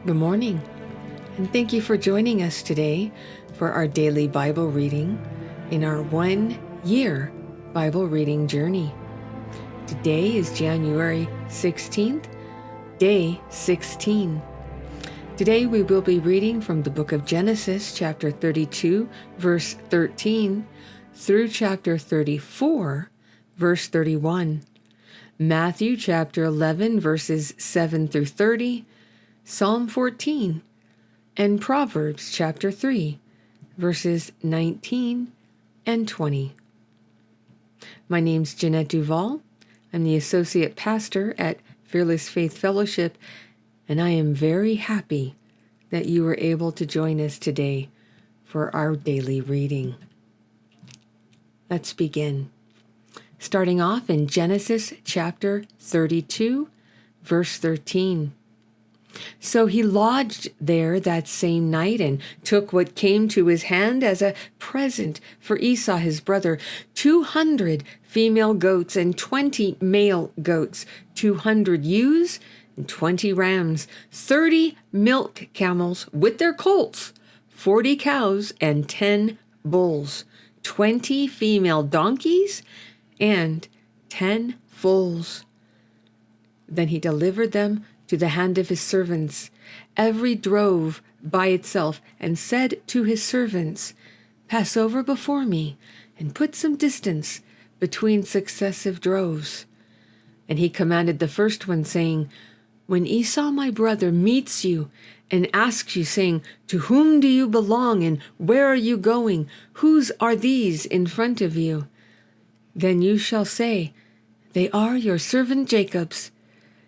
Good morning, and thank you for joining us today for our daily Bible reading in our 1-year Bible reading journey. Today is January 16th, day 16. Today we will be reading from the book of Genesis, chapter 32, verse 13, through chapter 34, verse 31, Matthew chapter 11, verses 7 through 30, Psalm 14, and Proverbs chapter 3, verses 19 and 20. My name's Jeanette Duval. I'm the Associate Pastor at Fearless Faith Fellowship, and I am very happy that you were able to join us today for our daily reading. Let's begin. Starting off in Genesis chapter 32, verse 13. So he lodged there that same night and took what came to his hand as a present for Esau his brother, 200 female goats and 20 male goats, 200 ewes and 20 rams, 30 milk camels with their colts, 40 cows and 10 bulls, 20 female donkeys and 10 foals. Then he delivered them to the hand of his servants, every drove by itself, and said to his servants, "Pass over before me, and put some distance between successive droves." And he commanded the first one, saying, "When Esau my brother meets you and asks you, saying, 'To whom do you belong, and where are you going? Whose are these in front of you?' Then you shall say, 'They are your servant Jacob's.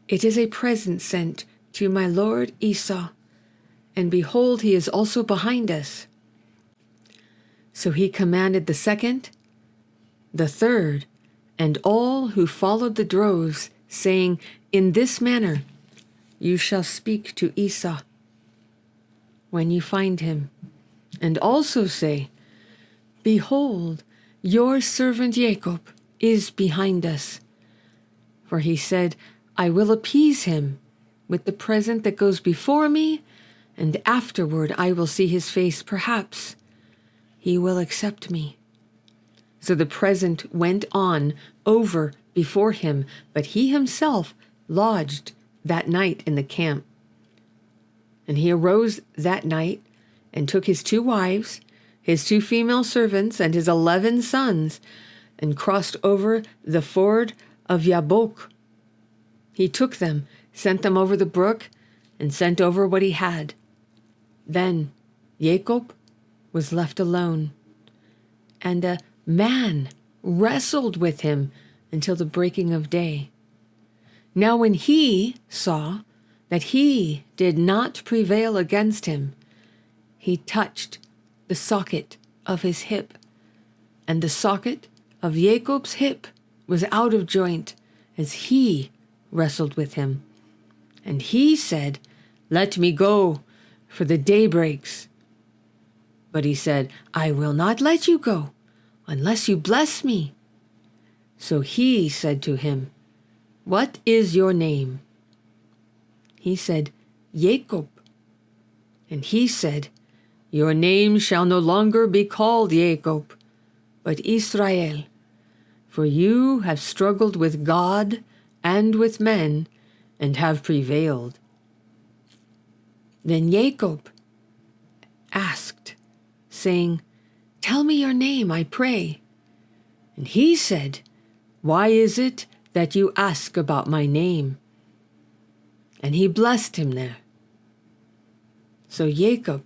It is a present sent to my lord Esau, and behold, he is also behind us.'" So he commanded the second, the third, and all who followed the droves, saying, "In this manner you shall speak to Esau when you find him, and also say, 'Behold, your servant Jacob is behind us.' For he said, 'I will appease him with the present that goes before me, and afterward I will see his face. Perhaps he will accept me.' So the present went on over before him, but he himself lodged that night in the camp. And he arose that night and took his 2 wives, his 2 female servants, and his 11 sons, and crossed over the ford of Yabok. He took them, sent them over the brook, and sent over what he had. Then Jacob was left alone, and a man wrestled with him until the breaking of day. Now when he saw that he did not prevail against him, he touched the socket of his hip, and the socket of Jacob's hip was out of joint as he wrestled with him. And he said, "Let me go, for the day breaks." But he said, "I will not let you go unless you bless me." So he said to him, "What is your name?" He said, "Jacob." And he said, "Your name shall no longer be called Jacob, but Israel, for you have struggled with God and with men, and have prevailed." Then Jacob asked, saying, "Tell me your name, I pray." And he said, "Why is it that you ask about my name?" And he blessed him there. So Jacob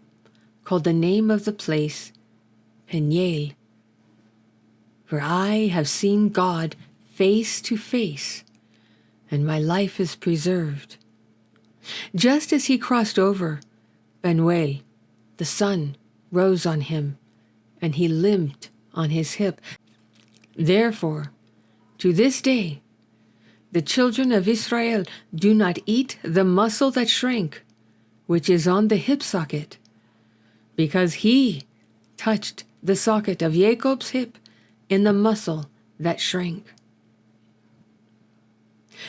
called the name of the place Peniel, for I have seen God face to face, and my life is preserved. Just as he crossed over, Benuel, the sun, rose on him, and he limped on his hip. Therefore, to this day, the children of Israel do not eat the muscle that shrank, which is on the hip socket, because he touched the socket of Jacob's hip in the muscle that shrank.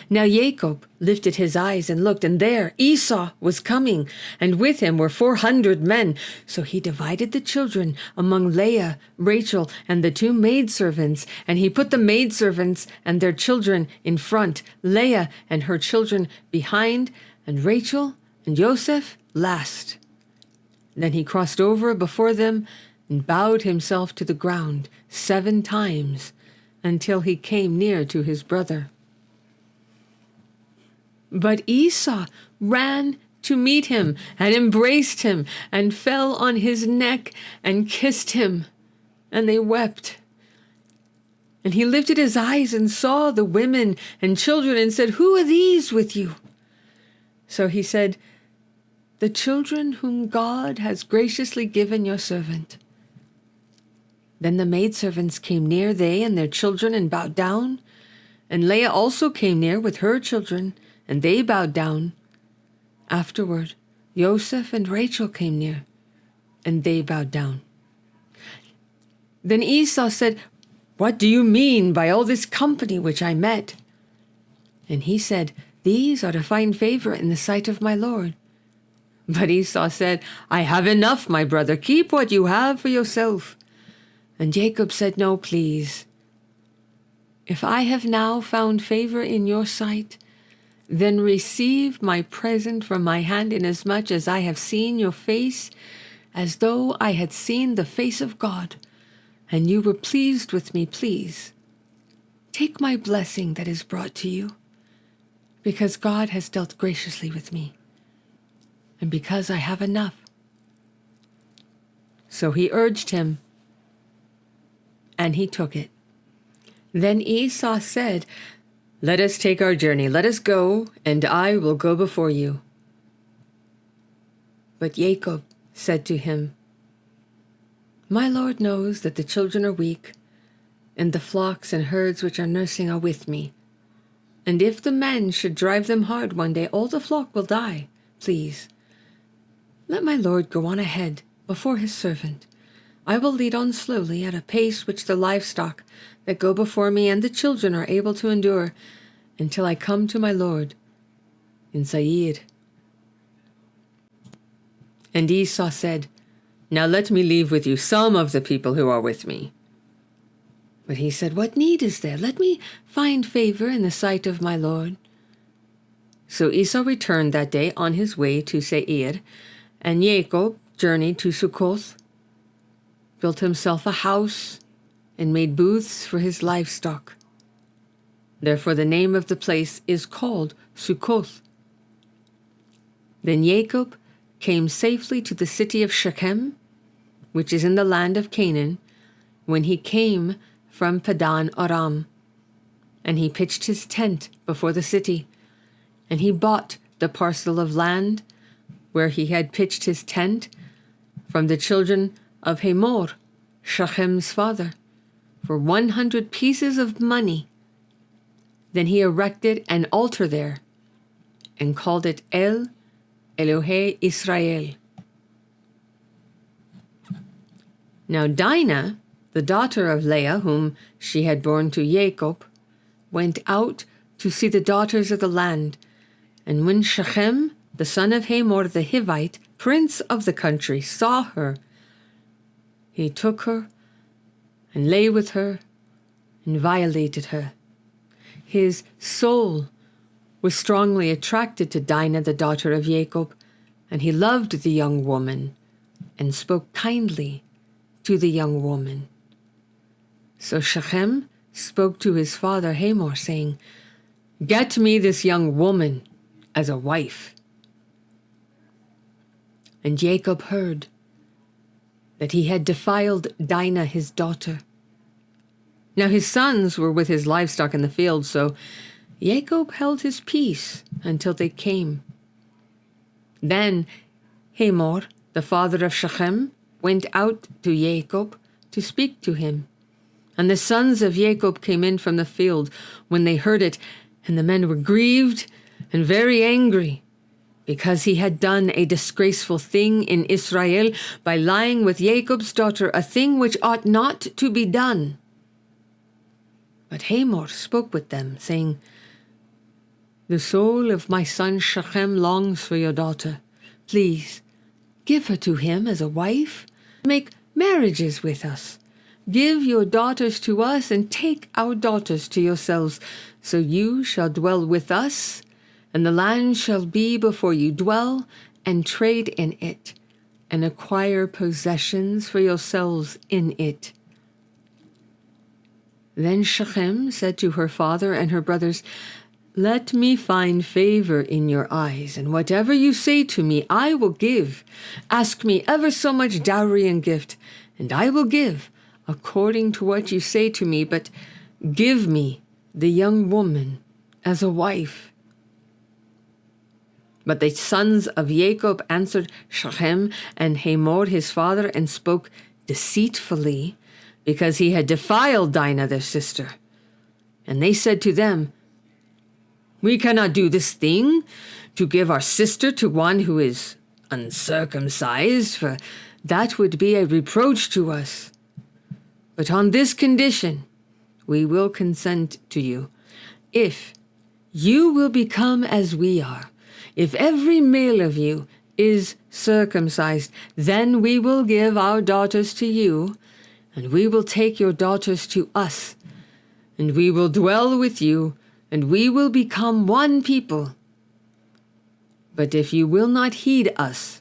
Now Jacob lifted his eyes and looked, and there Esau was coming, and with him were 400 men. So he divided the children among Leah, Rachel, and the 2 maidservants, and he put the maidservants and their children in front, Leah and her children behind, and Rachel and Joseph last. Then he crossed over before them and bowed himself to the ground 7 times until he came near to his brother. But Esau ran to meet him and embraced him and fell on his neck and kissed him, and they wept. And he lifted his eyes and saw the women and children and said, "Who are these with you?" So he said, "The children whom God has graciously given your servant." Then the maidservants came near, they and their children, and bowed down. And Leah also came near with her children, and they bowed down. Afterward, Joseph and Rachel came near, and they bowed down. Then Esau said, "What do you mean by all this company which I met?" And he said, "These are to find favor in the sight of my Lord." But Esau said, "I have enough, my brother. Keep what you have for yourself." And Jacob said, "No, please. If I have now found favor in your sight, then receive my present from my hand, inasmuch as I have seen your face as though I had seen the face of God, and you were pleased with me. Please take my blessing that is brought to you, because God has dealt graciously with me, and because I have enough." So he urged him, and he took it. Then Esau said, "Let us take our journey. Let us go, and I will go before you." But Jacob said to him, "My Lord knows that the children are weak, and the flocks and herds which are nursing are with me. And if the men should drive them hard one day, all the flock will die. Please, let my Lord go on ahead before his servant. I will lead on slowly at a pace which the livestock that go before me and the children are able to endure, until I come to my Lord in Seir." And Esau said, "Now let me leave with you some of the people who are with me." But he said, "What need is there? Let me find favor in the sight of my Lord." So Esau returned that day on his way to Seir, and Jacob journeyed to Succoth, built himself a house, and made booths for his livestock. Therefore the name of the place is called Succoth. Then Jacob came safely to the city of Shechem, which is in the land of Canaan, when he came from Padan Aram. And he pitched his tent before the city, and he bought the parcel of land where he had pitched his tent from the children of Hamor, Shechem's father, for 100 pieces of money. Then he erected an altar there and called it El Elohei Israel. Now Dinah, the daughter of Leah, whom she had borne to Jacob, went out to see the daughters of the land. And when Shechem, the son of Hamor the Hivite, prince of the country, saw her, he took her and lay with her and violated her. His soul was strongly attracted to Dinah, the daughter of Jacob, and he loved the young woman and spoke kindly to the young woman. So Shechem spoke to his father Hamor, saying, "Get me this young woman as a wife." And Jacob heard that he had defiled Dinah his daughter. Now his sons were with his livestock in the field, so Jacob held his peace until they came. Then Hamor, the father of Shechem, went out to Jacob to speak to him. And the sons of Jacob came in from the field when they heard it, and the men were grieved and very angry, because he had done a disgraceful thing in Israel by lying with Jacob's daughter, a thing which ought not to be done. But Hamor spoke with them, saying, The soul of my son Shechem longs for your daughter. Please, give her to him as a wife. Make marriages with us. Give your daughters to us, and take our daughters to yourselves. So you shall dwell with us, and the land shall be before you. Dwell and trade in it, and acquire possessions for yourselves in it. Then Shechem said to her father and her brothers, Let me find favor in your eyes, and whatever you say to me I will give. Ask me ever so much dowry and gift, and I will give according to what you say to me, but give me the young woman as a wife. But the sons of Jacob answered Shechem and Hamor his father, and spoke deceitfully, because he had defiled Dinah their sister. And they said to them, We cannot do this thing, to give our sister to one who is uncircumcised, for that would be a reproach to us. But on this condition we will consent to you, if you will become as we are. If every male of you is circumcised, then we will give our daughters to you, and we will take your daughters to us, and we will dwell with you, and we will become one people. But if you will not heed us,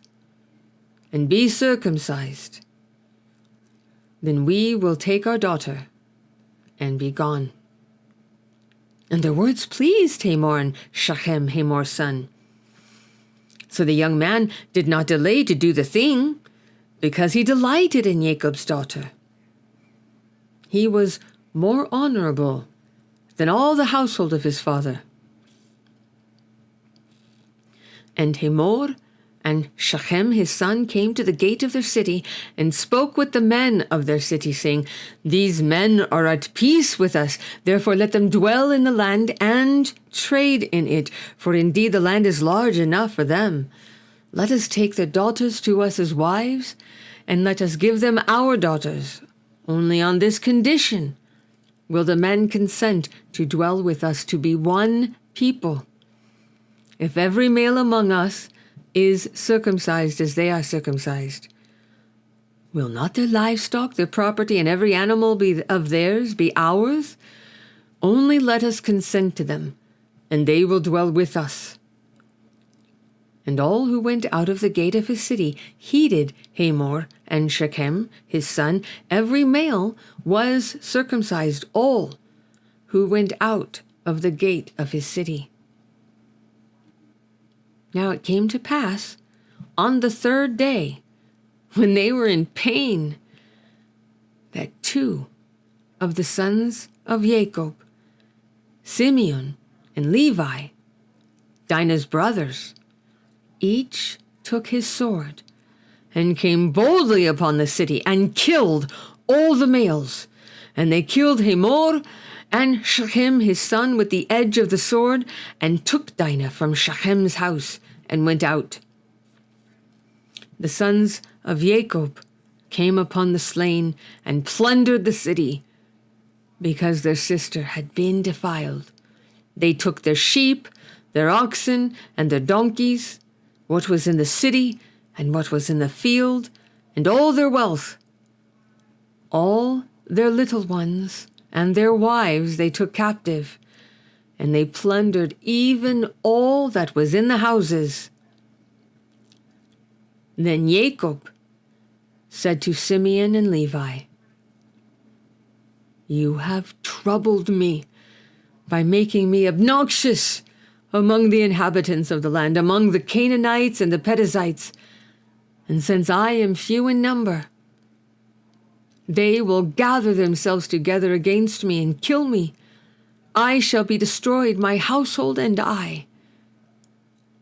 and be circumcised, then we will take our daughter and be gone. And their words pleased Hamor and Shechem, Hamor's son. So the young man did not delay to do the thing, because he delighted in Jacob's daughter. He was more honorable than all the household of his father. And Hamor and Shechem his son came to the gate of their city, and spoke with the men of their city, saying, These men are at peace with us, therefore let them dwell in the land and trade in it, for indeed the land is large enough for them. Let us take their daughters to us as wives, and let us give them our daughters. Only on this condition will the men consent to dwell with us, to be one people. If every male among us is circumcised as they are circumcised, will not their livestock, their property, and every animal be of theirs be ours? Only let us consent to them, and they will dwell with us. And all who went out of the gate of his city heeded Hamor and Shechem his son. Every male was circumcised, all who went out of the gate of his city. Now it came to pass on the third day, when they were in pain, that two of the sons of Jacob, Simeon and Levi, Dinah's brothers, each took his sword and came boldly upon the city and killed all the males. And they killed Hamor and Shechem his son with the edge of the sword, and took Dinah from Shechem's house, and went out. The sons of Jacob came upon the slain, and plundered the city, because their sister had been defiled. They took their sheep, their oxen, and their donkeys, what was in the city, and what was in the field, and all their wealth. All their little ones and their wives they took captive, and they plundered even all that was in the houses. Then Jacob said to Simeon and Levi, You have troubled me by making me obnoxious among the inhabitants of the land, among the Canaanites and the Perizzites. And since I am few in number, they will gather themselves together against me and kill me. I shall be destroyed, my household and I.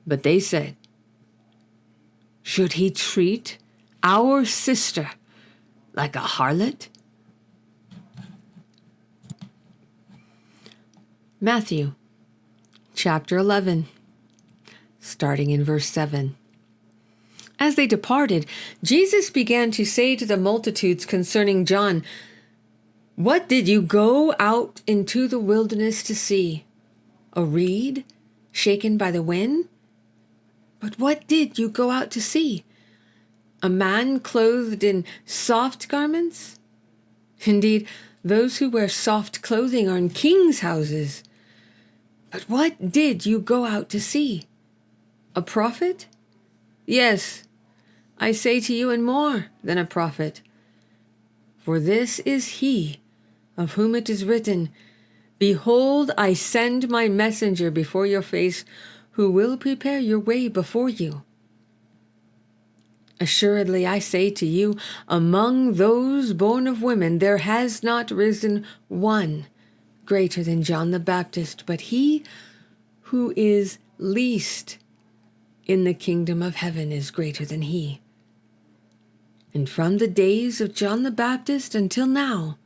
But they said, Should he treat our sister like a harlot? Matthew chapter 11, starting in verse 7. As they departed, Jesus began to say to the multitudes concerning John, What did you go out into the wilderness to see? A reed shaken by the wind? But what did you go out to see? A man clothed in soft garments? Indeed, those who wear soft clothing are in kings' houses. But what did you go out to see? A prophet? Yes, I say to you, and more than a prophet. For this is he of whom it is written, Behold, I send my messenger before your face, who will prepare your way before you. Assuredly, I say to you, among those born of women, there has not risen one greater than John the Baptist, but he who is least in the kingdom of heaven is greater than he. And from the days of John the Baptist until now,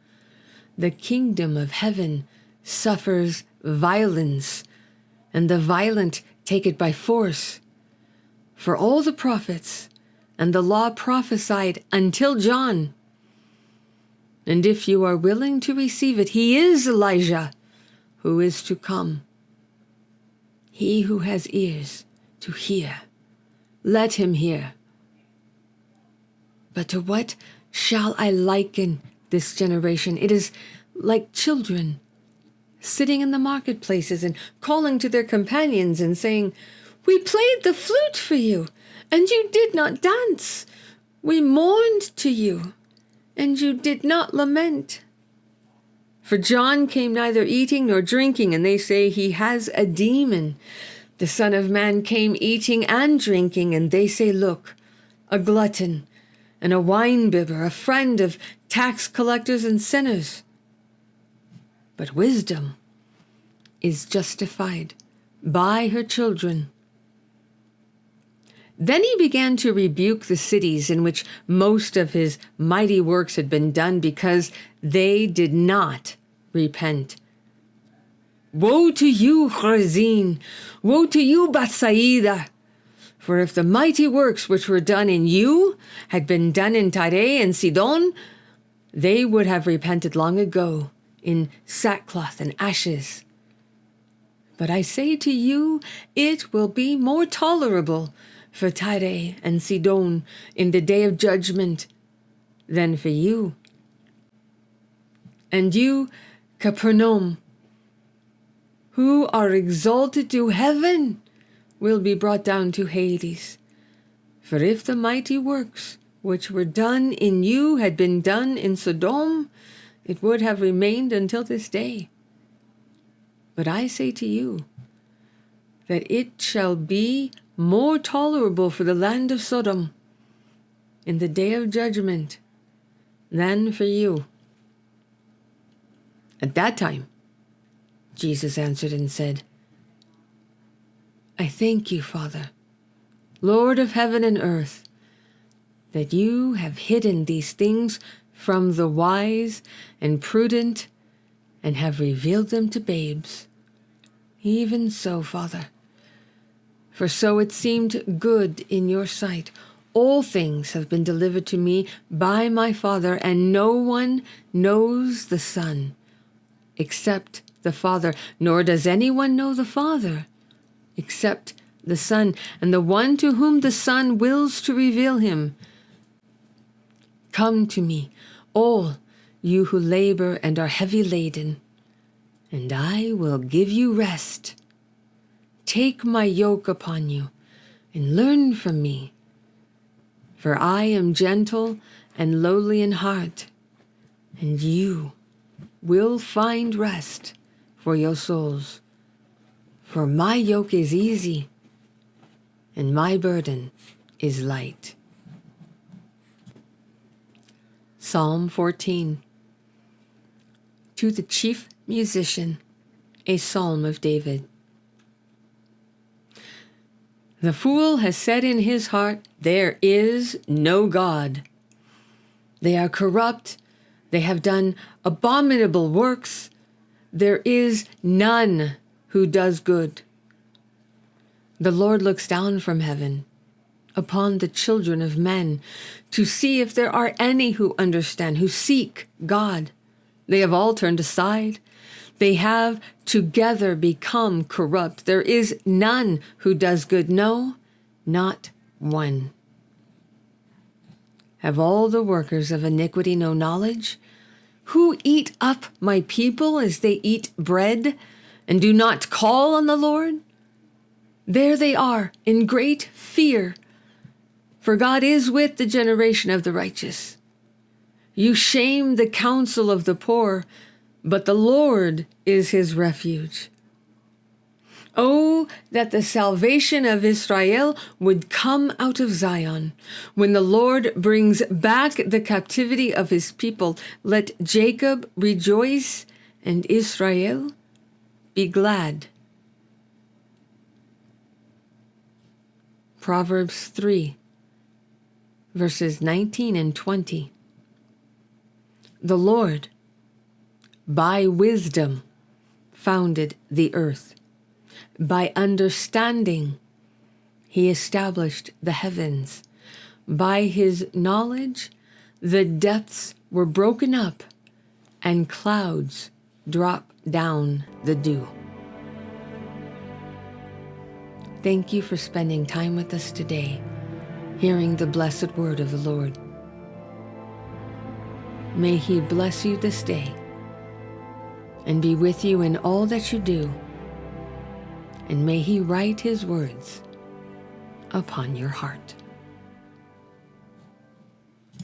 the kingdom of heaven suffers violence, and the violent take it by force. For all the prophets and the law prophesied until John. And if you are willing to receive it, he is Elijah who is to come. He who has ears to hear, let him hear. But to what shall I liken this generation? It is like children sitting in the marketplaces and calling to their companions and saying, We played the flute for you, and you did not dance. We mourned to you, and you did not lament. For John came neither eating nor drinking, and they say he has a demon. The Son of Man came eating and drinking, and they say, Look, a glutton and a winebibber, a friend of tax collectors and sinners. But wisdom is justified by her children. Then he began to rebuke the cities in which most of his mighty works had been done, because they did not repent. Woe to you, Chorazin! Woe to you, Bethsaida! For if the mighty works which were done in you had been done in Tyre and Sidon, they would have repented long ago in sackcloth and ashes. But I say to you, it will be more tolerable for Tyre and Sidon in the day of judgment than for you. And you, Capernaum, who are exalted to heaven, will be brought down to Hades. For if the mighty works which were done in you had been done in Sodom, it would have remained until this day. But I say to you that it shall be more tolerable for the land of Sodom in the day of judgment than for you. At that time, Jesus answered and said, I thank you, Father, Lord of heaven and earth, that you have hidden these things from the wise and prudent and have revealed them to babes. Even so, Father, for so it seemed good in your sight. All things have been delivered to me by my Father, and no one knows the Son except the Father, nor does anyone know the Father except the Son, and the one to whom the Son wills to reveal him. Come to me, all you who labor and are heavy laden, and I will give you rest. Take my yoke upon you and learn from me, for I am gentle and lowly in heart, and you will find rest for your souls. For my yoke is easy and my burden is light. Psalm 14. To the chief musician, a psalm of David. The fool has said in his heart, there is no God. They are corrupt. They have done abominable works. There is none who does good. The Lord looks down from heaven upon the children of men to see if there are any who understand, who seek God. They have all turned aside. They have together become corrupt. There is none who does good, no, not one. Have all the workers of iniquity no knowledge? Who eat up my people as they eat bread, and do not call on the Lord? There they are, in great fear, for God is with the generation of the righteous. You shame the counsel of the poor, but the Lord is his refuge. Oh, that the salvation of Israel would come out of Zion. When the Lord brings back the captivity of his people, let Jacob rejoice and Israel be glad. Proverbs 3, verses 19 and 20. The Lord, by wisdom, founded the earth. By understanding, he established the heavens. By his knowledge, the depths were broken up, and clouds dropped down the dew. Thank you for spending time with us today, hearing the blessed word of the Lord. May he bless you this day and be with you in all that you do. And may he write his words upon your heart.